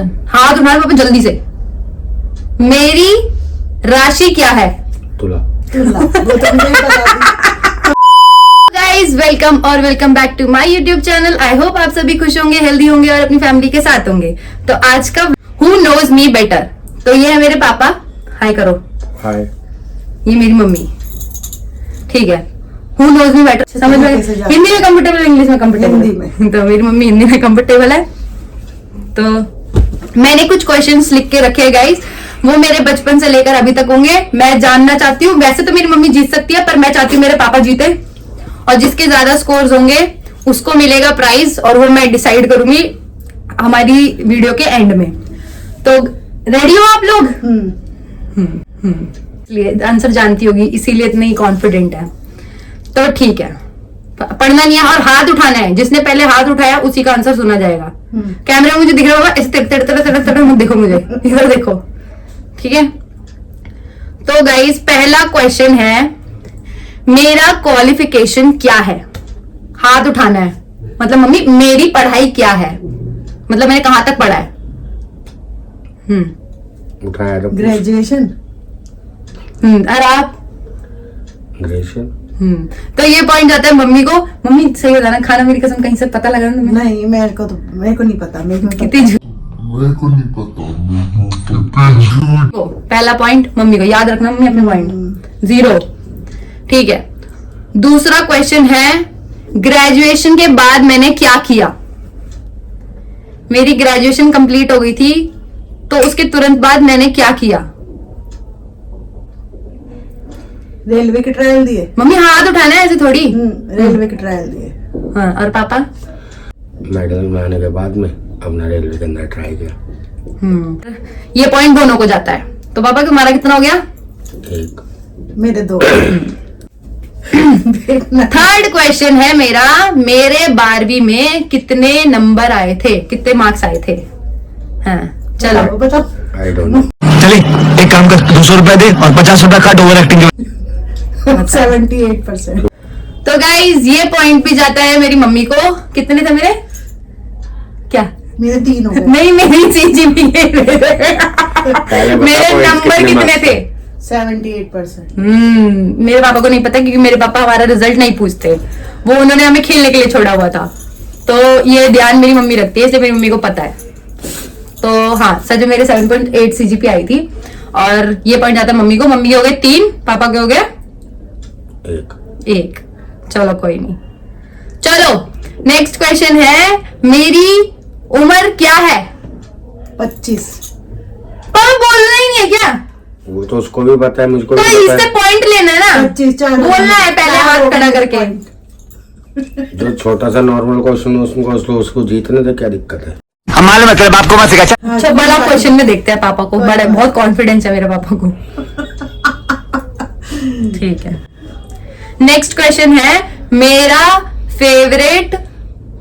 हाथ उठाना पापा जल्दी से। मेरी राशि क्या है? तुला। गाइज वेलकम और welcome back to my YouTube channel. I hope आप सभी खुश होंगे, हेल्दी होंगे और अपनी फैमिली के साथ होंगे। तो आज का हु नोज मी बेटर, तो ये है मेरे पापा। हाय करो। हाय। ये मेरी मम्मी। ठीक है, हु नोज मी बेटर समझ में? हिंदी में कंफर्टेबल, इंग्लिश में कंफर्टेबल? हिंदी में। तो मेरी मम्मी हिंदी में कंफर्टेबल है। तो मैंने कुछ क्वेश्चंस लिख के रखे हैं गाइज, वो मेरे बचपन से लेकर अभी तक होंगे। मैं जानना चाहती हूँ, वैसे तो मेरी मम्मी जीत सकती है, पर मैं चाहती हूँ मेरे पापा जीते, और जिसके ज्यादा स्कोर्स होंगे उसको मिलेगा प्राइज, और वो मैं डिसाइड करूंगी हमारी वीडियो के एंड में। तो रेडी हो आप लोग? इसलिए आंसर जानती होगी, इसीलिए इतनी कॉन्फिडेंट है। तो ठीक है, पढ़ना नहीं है और हाथ उठाना है। जिसने पहले हाथ उठाया उसी का आंसर सुना जाएगा। कैमरे में मुझे दिख रहा होगा, ऐसे मत देखो मुझे, इधर देखो। ठीक है, तो गाइस पहला क्वेश्चन है, मेरा क्वालिफिकेशन क्या है? हाथ उठाना है, मतलब मम्मी मेरी पढ़ाई क्या है, मतलब मैंने कहां तक पढ़ा है? उठाया तो ग्रेजुएशन। और आप? ग्रेजुएशन। तो ये पॉइंट जाता है मम्मी को। मम्मी सही बताना, खाना मेरी कसम कहीं से पता लगा ना तुम्हें? नहीं, मेरे को नहीं पता। कितनी झूठ। पहला पॉइंट मम्मी को याद रखना, मम्मी अपने पॉइंट 0। ठीक है, दूसरा क्वेश्चन है, ग्रेजुएशन के बाद मैंने क्या किया? मेरी ग्रेजुएशन कंप्लीट हो गई थी, तो उसके तुरंत बाद मैंने क्या किया? रेलवे के ट्रायल दिए। मम्मी हाथ उठाना है, ऐसे थोड़ी। रेलवे के ट्रायल दिए। हाँ, और पापा? मेडल में आने के बाद में अपना रेलवे के अंदर ट्राई किया। ये पॉइंट दोनों को जाता है। तो पापा तुम्हारा कितना हो गया? 1। मेरे 2। थर्ड क्वेश्चन है मेरा, मेरे 12वीं में कितने नंबर आए थे, कितने मार्क्स आए थे? हाँ चलो बताओ। I don't know. चले एक काम कर, 200 रुपए दे और 50 रुपए काट ओवर एक्टिंग। 78%। तो गाइज ये पॉइंट भी जाता है मेरी मम्मी को। कितने थे मेरे? क्या? मेरे 3 हो गए। नहीं, मेरी सीजीपी मेरे नंबर कितने थे? 78%। मेरे पापा को नहीं पता, क्योंकि मेरे पापा हमारा रिजल्ट नहीं पूछते, वो उन्होंने हमें खेलने के लिए छोड़ा हुआ था। तो ये ध्यान मेरी मम्मी रखती है, इसलिए मेरी मम्मी को पता है। तो हाँ, सच में मेरे 7.8 सीजीपी आई थी, और ये पॉइंट जाता है मम्मी को। मम्मी के हो गए 3, पापा के हो गए 1। चलो कोई नहीं। चलो नेक्स्ट क्वेश्चन है, मेरी उम्र क्या है? 25। पापा बोलना ही नहीं है क्या? वो तो उसको भी पता है, मुझको तो भी पता इससे है। पॉइंट लेना है ना, 25 बोलना है पहले हाथ खड़ा करके। जो छोटा सा नॉर्मल क्वेश्चन है उसको जीतने से क्या दिक्कत है? हम मालूम है तेरे बाप को मत सिखा। अच्छा, बड़ा क्वेश्चन में देखते हैं पापा को, बड़ा बहुत कॉन्फिडेंस है मेरे पापा को। ठीक है, नेक्स्ट क्वेश्चन है, मेरा फेवरेट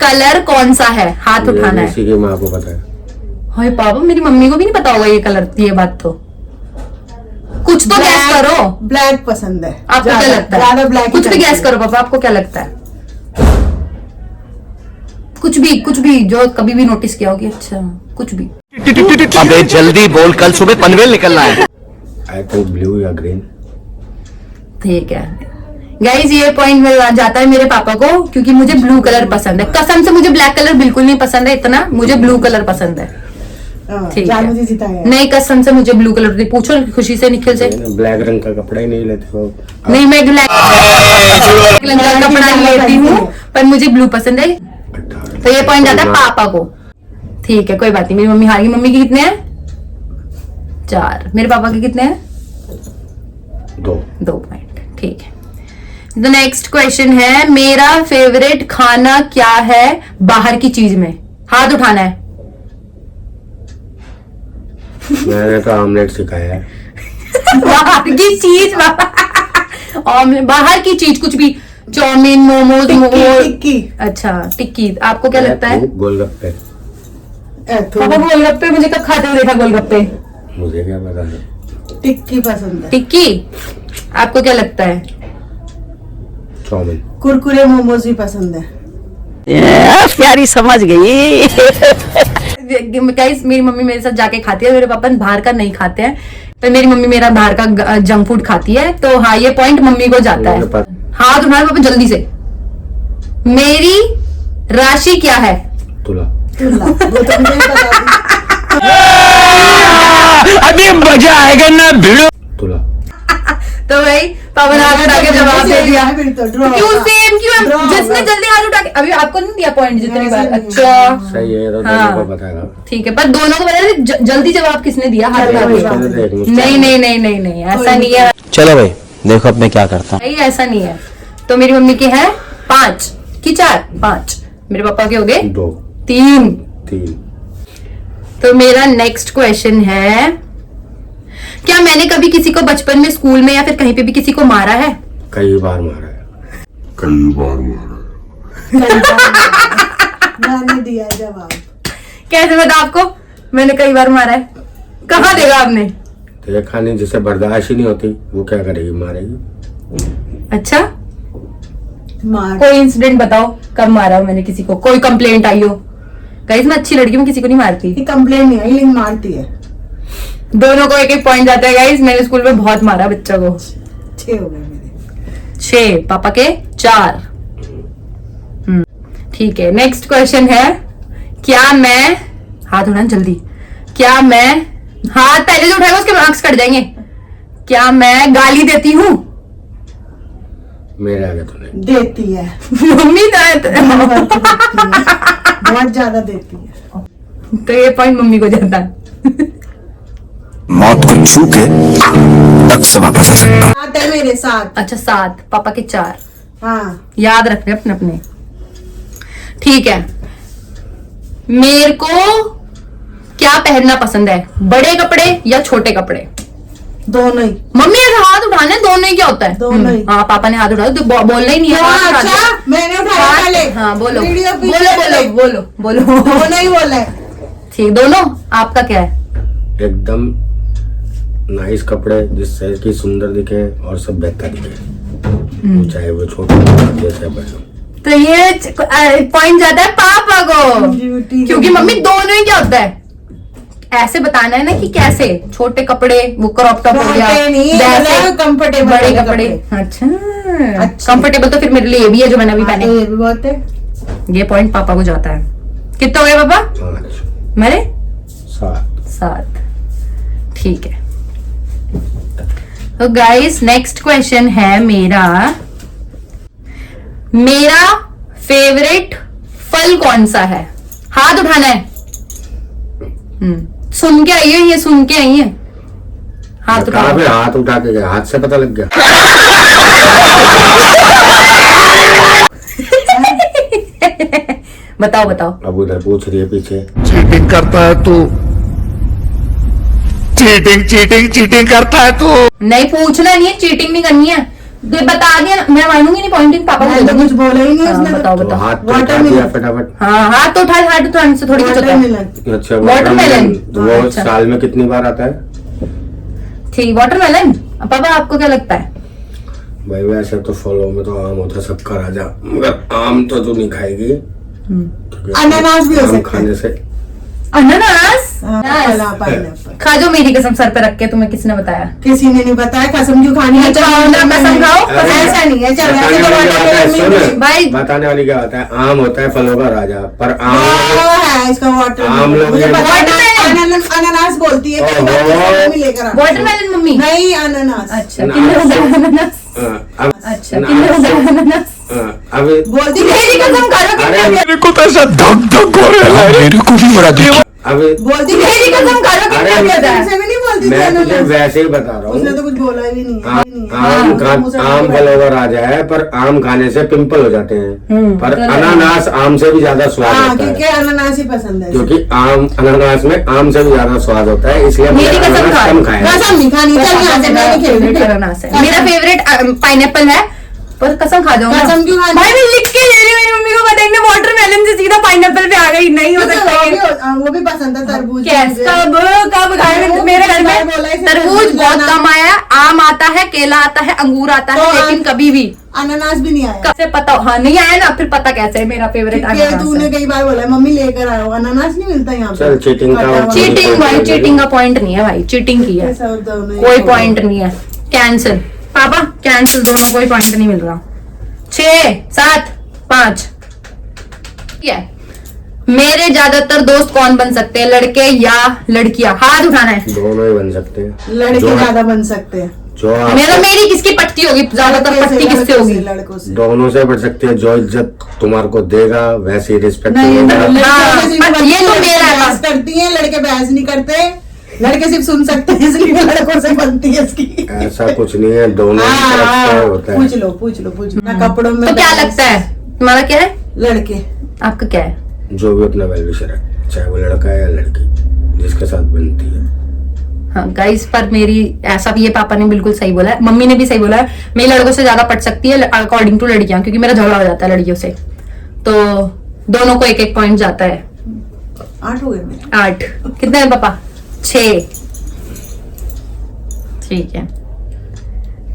कलर कौन सा है? हाथ उठाना है। इसी की माँ को पता है। हाय पापा, मेरी मम्मी को भी नहीं पता होगा ये कलर, ये बात तो कुछ तो गैस करो। ब्लैक पसंद है। आपको क्या लगता है? ज्यादा ब्लैक। कुछ भी गैस करो पापा, आपको क्या लगता है? कुछ भी जो कभी भी नोटिस किया होगी। अच्छा, कुछ भी। अबे जल्दी बोल, कल सुबह पनवेल निकलना है। आई थिंक ब्लू या ग्रीन। ठीक है गाइज, ये पॉइंट मिल जाता है मेरे पापा को, क्योंकि मुझे ब्लू कलर पसंद है। कसम से मुझे ब्लैक कलर बिल्कुल नहीं पसंद है, इतना मुझे ब्लू कलर पसंद है। ठीक है, नहीं कसम से मुझे ब्लू कलर, पूछो खुशी से निखिल से। ब्लैक रंग का कपड़ा ही नहीं लेते हो? नहीं, मैं ब्लैक रंग का कपड़ा लेती हूँ, पर मुझे ब्लू पसंद है। तो ये पॉइंट जाता है पापा को। ठीक है, कोई बात नहीं, मेरी मम्मी हार गई। मम्मी के कितने हैं? 4। मेरे पापा के कितने हैं? 2 पॉइंट। ठीक है, द नेक्स्ट क्वेश्चन है, मेरा फेवरेट खाना क्या है बाहर की चीज में? हाथ उठाना है। मैंने तो ऑमलेट सिखाया है। बाहर की चीज, ऑमलेट, बाहर की चीज कुछ भी, चाउमीन, मोमोज, टिक्की। अच्छा टिक्की। आपको क्या लगता है? गोलगप्पे। पापा गोलगप्पे मुझे कब खाते हुए देखा? गोलगप्पे मुझे क्या पता है। टिक्की पसंद है। टिक्की। आपको क्या लगता है? चाउमीन। कुरकुरे मोमोज भी पसंद है। प्यारी समझ गई। गाइस मेरी मम्मी मेरे साथ जाके खाती है, मेरे पापा बाहर का नहीं खाते हैं, पर मेरी मम्मी मेरा बाहर का जंक फूड खाती है, तो हाँ ये पॉइंट मम्मी को जाता है। हाथ उठाओ पापा जल्दी से। मेरी राशि क्या है? तुला। तुला, वो तो मुझे ही बता दी। अभी मजा आएगा ना भिड़ो। तुला। तो भाई पापा ने हाथ उठा के जवाब दे दिया। फिर तो draw क्यों होगा। सेम क्यों? Draw जिसने होगा। जल्दी हाथ उठा के, अभी आपको नहीं दिया पॉइंट जितनी नहीं, बार। नहीं, अच्छा सही है, तो हाँ। दोनों को बताएगा। ठीक है, पर दोनों को पता है जल्दी जवाब किसने दिया? हाथ उठा कोई के। बात नहीं। नहीं नहीं नहीं नहीं नहीं ऐसा नहीं है चलो भाई देखो अब मैं क्या करता हूँ। भाई, ऐसा नहीं है। तो मेरी मम्मी के है 5 की 4, 5 मेरे पापा के हो गए 2 3। 3। तो मेरा नेक्स्ट क्वेश्चन है, क्या मैंने कभी किसी को बचपन में स्कूल में या फिर कहीं पे भी किसी को मारा है? कई बार मारा है। मैंने दिया जवाब। कैसे बता आपको? मैंने कई बार मारा है। कहाँ देगा आपने? देखा नहीं, जिसे बर्दाश्त ही नहीं होती वो क्या करेगी, मारेगी। अच्छा, मार। कोई इंसिडेंट बताओ कब मारा हो मैंने किसी को, कोई कंप्लेंट आई हो। गाइस मैं अच्छी लड़की हूँ, किसी को नहीं मारती। कंप्लेन नहीं आई लेकिन मारती है। दोनों को एक एक पॉइंट जाता है गाइस। मैंने स्कूल में बहुत मारा बच्चों को। 6 हो गए मेरे। 6, पापा के 4। ठीक है, नेक्स्ट क्वेश्चन है, क्या मैं, हाथ उठाना जल्दी, क्या मैं, हाथ पहले जो उठाएगा उसके मार्क्स कट जाएंगे। क्या मैं गाली देती हूँ? मेरे आगे तो नहीं। देती है। मम्मी बहुत ज्यादा देती है। तो ये पॉइंट मम्मी को जाता है। मौत को छू के तक से वापस आ सकता हूँ। 7 है मेरे साथ। अच्छा 7, पापा के 4। हाँ, याद रखने अपने अपने। ठीक है, मेरे को क्या पहनना पसंद है, बड़े कपड़े या छोटे कपड़े? दोनों ही। मम्मी ऐसे हाथ उठाने, दोनों ही क्या होता है? दोनों ही। हाँ पापा ने हाथ उठाया तो बोलना ही नहीं है। हाथ उठा अच्छा, दो। मैंने उठाया पहले। हाँ बोलो वीडियो बोलो पीछे बोलो ले। बोलो बोलो। दोनों ही बोला है। ठीक, दोनों। आपका क्या है? एकदम नाइस कपड़े जिससे कि सुंदर दिखे और सब बेहतर दिखे, चाहे वो छोटे जैसे बड़े। तो ये पॉइंट जाता है पापा को, Beauty क्योंकि मम्मी दोनों ही क्या होता है ऐसे बताना है ना कि कैसे। छोटे कपड़े वो क्रॉप टॉप हो गया, छोटे नहीं, वैसे मतलब comfortable बड़े वाले कपड़े। कपड़े। अच्छा कंफर्टेबल तो फिर मेरे लिए ये भी है जो मैंने अभी हाँ, पहने। तो ये भी बहुत है। ये पॉइंट पापा को जाता है। कितना हो गया पापा? 5 मेरे 7। 7। ठीक है, तो गाइस नेक्स्ट क्वेश्चन है मेरा फेवरेट फल कौन सा है? हाथ उठाना है। सुन के आई है, ये सुन के आई है। हाथ कहाँ उठाओ। पे हाथ उठा के गया, हाथ से पता लग गया। बताओ बताओ। अब उधर पूछ रही है पीछे। चीटिंग करता है तू, चीटिंग चीटिंग चीटिंग करता है तू। नहीं पूछना नहीं है, चीटिंग नहीं करनी है। तो बता दिया ना, मैं मानूंगी नहीं। पॉइंटिंग पापा को मैंने दे तो दूंगी। कुछ बोला ही नहीं हाँ, उसने। बताओ तो बताओ। हाथ तो उठा Watermelon। दिया फटाफट। हाँ हाथ तो उठाए, हाथ उठाने से थोड़ी कुछ होता है। वाटरमेलन। अच्छा Watermelon। watermelon, तो वो अच्छा। साल में कितनी बार आता है? ठीक, वाटरमेलन। पापा आपको क्या लगता है? भाई वैसे तो फलों में तो आम होता है सबका राजा, मगर आम तो तू नहीं खाएगी। क्योंकि अनानास भी हो आम सकता है। खाने से अनानास। हाँ, Yes। पाइनएप्पल। खा जो, मेरी कसम सर पे रख के। तुम्हें किसने बताया? किसी ने नहीं बताया, कसम क्यों खानी है? खाओ ना, कसम खाओ। अरे, ऐसा नहीं है, चलो ऐसे बताने तो वाली क्या होता है, वाटरमेलन में सुन, भाई। बताने वाली क्या होता है, आम होता है फलों का राजा, पर आम वो है इसका वाटर। आम लोग मुझे ये- पता है, Watermelon। अनानास बोलती है। कई बार ओहो। कसम भी लेकर आती है। Watermelon mummy. नहीं, अनानास। अच्छा ना, कितने हो गए अनानास? अब अच्छा ना, कितने हो गए अनानास? अब बोलती मेरी कसम करो कितने अरे, हो गए? मेरे को तो ऐसा धक धक हो रहा है, मेरे को भी बड़ा दुख। अब बोलती मेरी कसम करो कितने अरे, हो गए? तुमसे भी नहीं बोलती थी मैं तुझे अनानास। वैसे ही बता रहा उसने हूँ। तो कुछ बोला ही नहीं है। आम फलों का राजा है, पर आम खाने से पिंपल हो जाते हैं, पर अनानास आम से भी ज्यादा स्वाद हाँ, होता क्योंकि है, अनानास ही पसंद है। क्योंकि अनानास में आम से भी ज्यादा स्वाद होता है, इसलिए मेरी मुझे कसम अनानास खा। कम खाया। कसम नहीं खानी, चल यहाँ से, मेरे फेवरेट अनानास है। मेरा फेवरेट पाइनएप्पल है, पर कसम खा जाऊंगा। कसम क्यों खानी? भाई मैं लिख के ले रही हूँ, मेरी मम्मी को बताएंगे वाटरमेलन से सीधा पाइनएप्पल पे आ गई। नहीं हो सकता ये। वो भी पसंद है, तरबूज। कब खाए मेरे घर में तरबूज बहुत कम आया है। आम आता है, केला आता है, अंगूर आता है, तो लेकिन कभी भी अनानास भी नहीं आया कैसे पता? हाँ नहीं आया ना, फिर पता कैसे है मेरा फेवरेट क्योंकि अनानास तूने है? कई बार बोला है, मम्मी लेकर आओ, अनानास नहीं मिलता यहाँ चल, पे। चीटिंग का- कटा हुआ। चीटिंग भाई, चीटिंग का पॉइंट नहीं है भाई, चीटिंग की है, ऐसा होता है, नहीं कोई होता। पॉइंट नहीं है। कैंसिल पापा, कैंसिल, दोनों कोई पॉइंट नहीं मिल रहा। 6 7 5। ठीक है, मेरे ज्यादातर दोस्त कौन बन सकते हैं, लड़के या लड़कियां? हाथ उठाना है। दोनों ही बन सकते हैं। लड़के जो- ज्यादा बन सकते हैं। जो आप- मेरी किसकी पट्टी होगी ज्यादातर? लड़के से, पट्टी किससे लड़कों होगी? से, लड़कों से। दोनों से बढ़ सकते हैं। जो इज्जत तुम्हारे को देगा वैसे ही रिस्पेक्ट नहीं, मिलेगा। हाँ, लड़कियां पर ये तो मेरा है। बहस करती हैं, लड़के बहस नहीं करते, लड़के सिर्फ सुन सकते हैं, इसलिए लड़कों से बनती है इसकी। ऐसा कुछ नहीं है, दोनों की तरफ से होता है। पूछ लो ना कपड़ों में तो क्या बहस। लगता है तुम्हारा, क्या है लड़के। आपका, क्या है? जो भी अपना वेल विशर है, चाहे वो लड़का है या लड़की, जिसके साथ बनती है। हाँ गाइस, पर मेरी ऐसा भी है, पापा ने बिल्कुल सही बोला है, मम्मी ने भी सही बोला है, मेरी लड़कों से ज्यादा पट सकती है अकॉर्डिंग टू लड़कियां, क्योंकि मेरा झगड़ा हो जाता है लड़कियों से, तो दोनों को एक एक पॉइंट जाता है। 8 हो गए मेरे। 8 कितने है पापा? 6। ठीक है,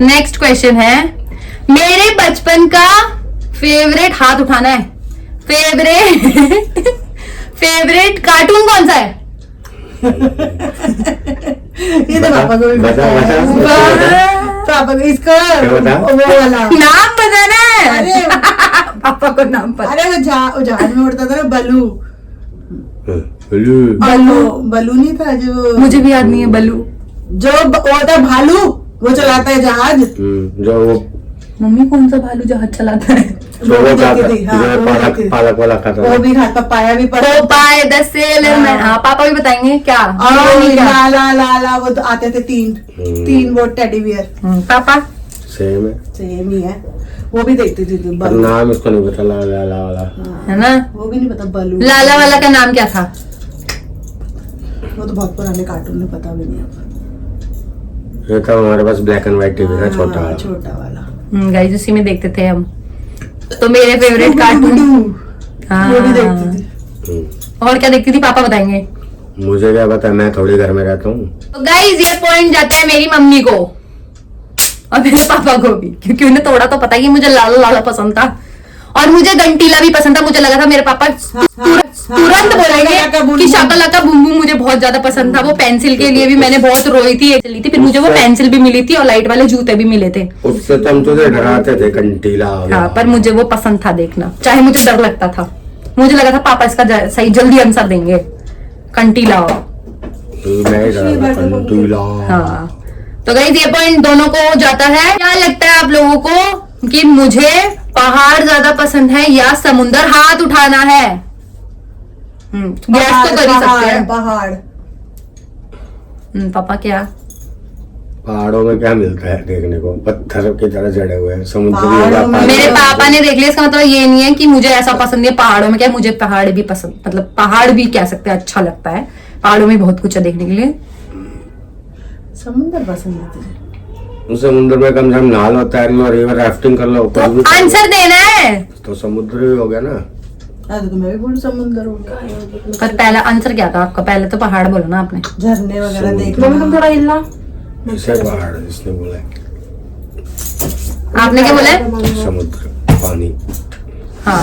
नेक्स्ट क्वेश्चन है, मेरे बचपन का फेवरेट, हाथ उठाना है, फेवरेट कार्टून कौन सा है? ये तो पापा को भी बता, पता है। बता। पापा को इसका बता? वो वाला। नाम बताना है। अरे पापा को नाम पता। अरे वो जहाज में उड़ता था ना, बलू। हेलो। बलू नहीं था जो, मुझे भी याद नहीं है। बल्लू जो वो होता है भालू, वो चलाता है जहाज। जो वो मम्मी कौन सा भालू जहाज चलाता है? जो वो देखती खाता, थी, हाँ, जो वो पालक देखती थी। पालक वाला खाता वो था। भी खाता, पाया भी पर। Popeye the sailor man. हाँ पापा भी बताएंगे क्या? और नहीं क्या? लाला लाला वो तो आते थे तीन वो टेडी बियर। पापा सेम है, सेम ही है, वो भी देखती थी पर बलू। नाम इसको नहीं पता। ला ला ला वाला है ना? वो भी नहीं पता बलू। लाला वाला का नाम क्या था? वो तो बहुत पुराने कार्टून में, पता भी नहीं अब। ये था हमारे पास ब्लैक एंड व्हाइट टीवी था, छोटा हाँ, वाला। छोटा वाला। गाइस उसी में देखते थे हम। तो मेरे फेवरेट कार्टून, वो भी देखती थी। और क्या देखती थी पापा बताएंगे। मुझे क्या पता, मैं थोड़ी घर में रहता हूँ। तो गाइस ये पॉइंट जाता है मेरी मम्मी को और मेरे पापा को भी, क्योंकि उन्हें थोड़ा तो पता ही है मुझे लाला लाला पसंद था, और मुझे गंटीला भी पसंद था। मुझे लगा था मेरे पापा तुरंत बोलेंगे कि शाकालाका बूम बूम मुझे बहुत ज्यादा पसंद था। वो पेंसिल के लिए भी मैंने बहुत रोई थी, चली थी, फिर मुझे वो पेंसिल भी मिली थी और लाइट वाले जूते भी मिले थे। उससे तो हम तुझे डराते थे, कंटीला आ गया। हाँ, पर मुझे वो पसंद था देखना, चाहे मुझे डर लगता था। मुझे लगा था पापा इसका सही जल्दी आंसर देंगे, कंटीला। मैं डरा कंटीला। हाँ, तो गाइस ये पॉइंट दोनों को जाता है। क्या लगता है आप लोगों को कि मुझे पहाड़ ज्यादा पसंद है या समुंदर? हाथ उठाना है। गैस तो कर ही सकते हैं। पहाड़। पापा क्या? पहाड़ों में क्या मिलता है देखने को? पत्थर की तरह जड़े हुए हैं। समुद्र भी पहाड़ों होगा, में- पानी मेरे भी पापा होगा। ने देख लिया, इसका मतलब ये नहीं है कि मुझे ऐसा पसंद है पहाड़ों में। क्या मुझे पहाड़ भी पसंद, मतलब पहाड़ भी कह सकते हैं, अच्छा लगता है। पहाड़ों में बहुत कुछ है देखने के लिए। समुद्र पसंद है तुझे? समुद्र में कम से कम नहा लो, तैर लो, रिवर राफ्टिंग कर लो, तो कुछ भी कर लो। आंसर देना है। तो समुद्र ही हो गया ना। तो मैं भी बोलूं समुद्र हो गया। पर पहला आंसर क्या था आपका? पहले तो पहाड़ बोला ना आपने। झरने वगैरह समुद्र। देखना। थोड़ा हिलना। इसे पहाड़ इसने बोला है। आपने क्या बोला है? समुद्र, पानी। हाँ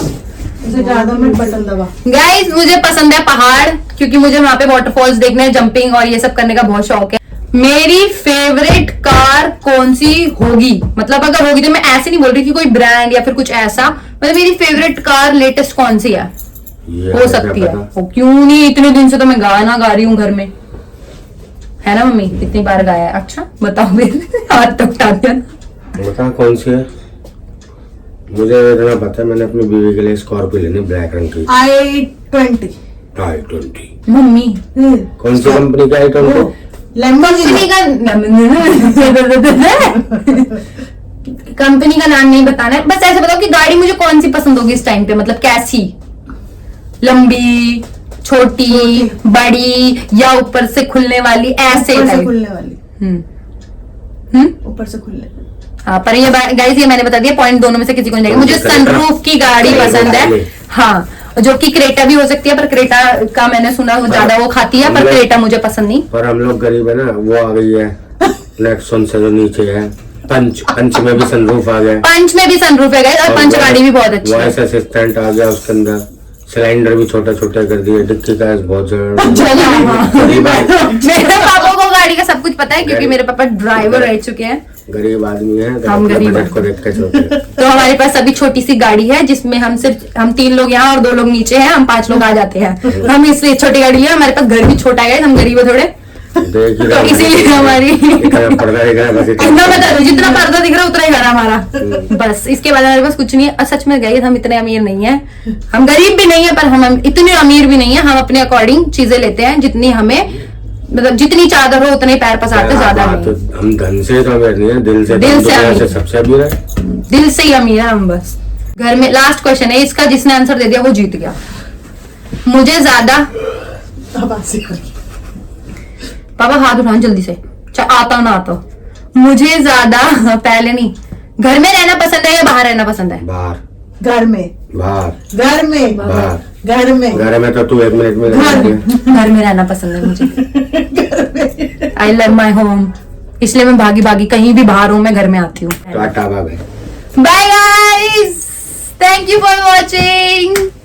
उसे ज्यादा मैं पसंद है। गाइस मुझे पसंद है पहाड़, क्योंकि मुझे वहां पे वाटरफॉल्स देखने, जंपिंग और ये सब करने का बहुत शौक है। मेरी फेवरेट कार कौन सी होगी? मतलब अगर होगी तो मैं ऐसे नहीं बोल रही कि कोई ब्रांड या फिर कुछ ऐसा, मतलब मेरी फेवरेट कार लेटेस्ट कौन सी है? ये हो हमें सकती क्या है। पता? वो क्यों नहीं, इतने दिन से तो मैं गाना गा रही हूँ घर में, है ना मम्मी? इतनी बार गाया है। अच्छा बताओ मेरे हाथ तो उठा दिया। बता कौन सी है? मुझे इतना पता है, मैंने अपनी बीवी के लिए स्कॉर्पियो लेनी, ब्लैक रंग की। i20। i20। मम्मी कौन सी कंपनी का i20? लैम्बोर्गिनी। कंपनी का नाम नहीं बताना है, बस ऐसे बताओ कि गाड़ी मुझे कौन सी पसंद होगी इस टाइम पे, मतलब कैसी? लंबी, छोटी, बड़ी, या ऊपर से खुलने वाली, ऐसे ऊपर से टाइप। खुलने वाली। ऊपर से खुलने। हाँ, पर ये गाइस ये मैंने बता दिया, पॉइंट दोनों में से किसी को नहीं जाएगा। मुझे सनरूफ की गाड़ी पसंद है। हाँ, जो कि क्रेटा भी हो सकती है, पर क्रेटा का मैंने सुना वो ज्यादा वो खाती है, पर क्रेटा मुझे पसंद नहीं। पर हम लोग गरीब है ना, वो आ गई है नेक्सॉन से जो नीचे है, पंच में भी सनरूफ आ गया, पंच में भी सनरूफ है गाइस, और पंच गाड़ी भी बहुत अच्छी है। वॉइस असिस्टेंट आ गया उसके अंदर, सिलेंडर भी छोटा छोटा कर दिए, डिक्की का बहुत हाँ। गरीब मेरे पापा को गाड़ी का सब कुछ पता है क्योंकि मेरे पापा ड्राइवर रह चुके हैं। आदमी है, हम गरीब बजट को देख के चलते हैं। तो हमारे पास अभी छोटी सी गाड़ी है जिसमें हम 3 लोग यहाँ और 2 लोग नीचे हैं, हम 5 लोग आ जाते हैं। हम इसलिए छोटी गाड़ी लिया, हमारे पास घर भी छोटा है, हम गरीब है थोड़े, देख ही तो इसीलिए हमारी पर्दा दिख रहा है बस इतना। इतना बता दो, जितना पर्दा दिख रहा है उतना ही घर है हमारा, बस। इसके बाद हमारे पास कुछ नहीं है। और सच में गए हम इतने अमीर नहीं है, हम गरीब भी नहीं है, पर हम इतने अमीर भी नहीं है। हम अपने अकॉर्डिंग चीजें लेते हैं, जितनी हमें मतलब जितनी चादर हो उतने पैर पसारते, ज्यादा नहीं। हम धन से तो अमीर नहीं है, दिल से अमीर। सबसे अमीर है, दिल से ही अमीर है हम बस। घर में लास्ट क्वेश्चन है इसका, जिसने आंसर दे दिया वो जीत गया। मुझे ज्यादा, अब ऐसे करके पापा हाथ उठाओ जल्दी से, आता ना आता। मुझे ज्यादा पहले नहीं, घर में रहना पसंद है या बाहर रहना पसंद है? बाहर। घर में, बाहर। घर में, बाहर। घर में, घर में तो तू 1 मिनट में घर में रहना पसंद है मुझे। आई लव माई होम, इसलिए मैं भागी भागी कहीं भी बाहर हूँ मैं घर में आती हूँ। Tata bye bye. Bye guys, thank you for watching.